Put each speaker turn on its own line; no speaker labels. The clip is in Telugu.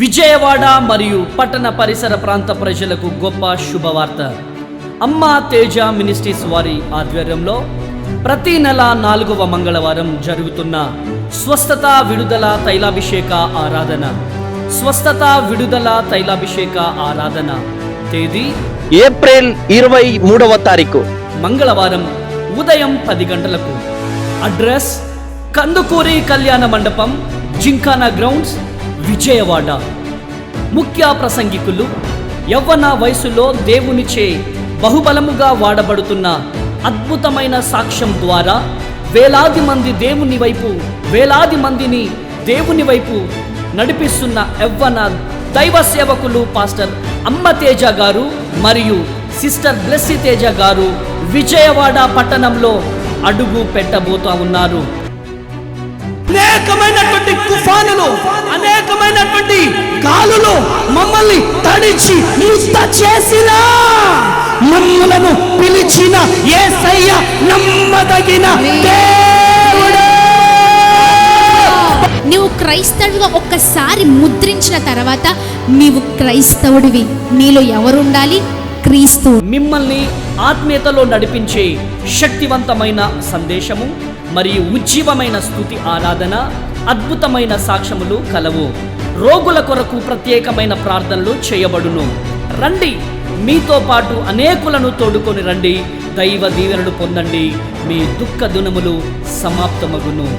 విజయవాడ మరియు పట్టణ పరిసర ప్రాంత ప్రజలకు గొప్ప శుభవార్త. అమ్మా తేజ మినిస్ట్రీస్ వారి ఆధ్వర్యంలో ప్రతి నెల 4వ మంగళవారం జరుగుతున్న స్వస్థత విడుదల తైలాభిషేక ఆరాధన. స్వస్థత విడుదల తైలాభిషేక ఆరాధన తేదీ
ఏప్రిల్ 23వ తారీఖు
మంగళవారం ఉదయం 10 గంటలకు. అడ్రస్ కందుకూరి కళ్యాణ మండపం, జింకానా గ్రౌండ్స్, విజయవాడ. ముఖ్య ప్రసంగికులు యవ్వన వయసులో దేవునిచే బహుబలముగా వాడబడుతున్న అద్భుతమైన సాక్ష్యం ద్వారా వేలాది మందిని దేవుని వైపు నడిపిస్తున్న యవ్వన దైవ సేవకులు పాస్టర్ అమ్మ తేజ గారు మరియు సిస్టర్ బ్లెస్సీ తేజ గారు విజయవాడ పట్టణంలో అడుగు పెట్టబోతా ఉన్నారు.
అనేకమైనటువంటి తుఫానులు, అనేకమైనటువంటి గాలులు మమ్మల్ని తడిచి ముద్ద చేసిన, మమ్మలను పిలిచిన యేసయ్య నమ్మదగిన దేవుడు.
నీవు క్రైస్తవుడిగా ఒక్కసారి ముద్రించిన తర్వాత నీవు క్రైస్తవుడివి. నీలో ఎవరుండాలి? క్రీస్తు.
మిమ్మల్ని ఆత్మీయతలో నడిపించే శక్తివంతమైన సందేశము మరియు ఉజ్జీవమైన స్తుతి ఆరాధన, అద్భుతమైన సాక్ష్యములు కలవు. రోగుల కొరకు ప్రత్యేకమైన ప్రార్థనలు చేయబడును. రండి, మీతో పాటు అనేకులను తోడుకొని రండి. దైవ దీవెనలు పొందండి. మీ దుఃఖ దినములు సమాప్తమగును.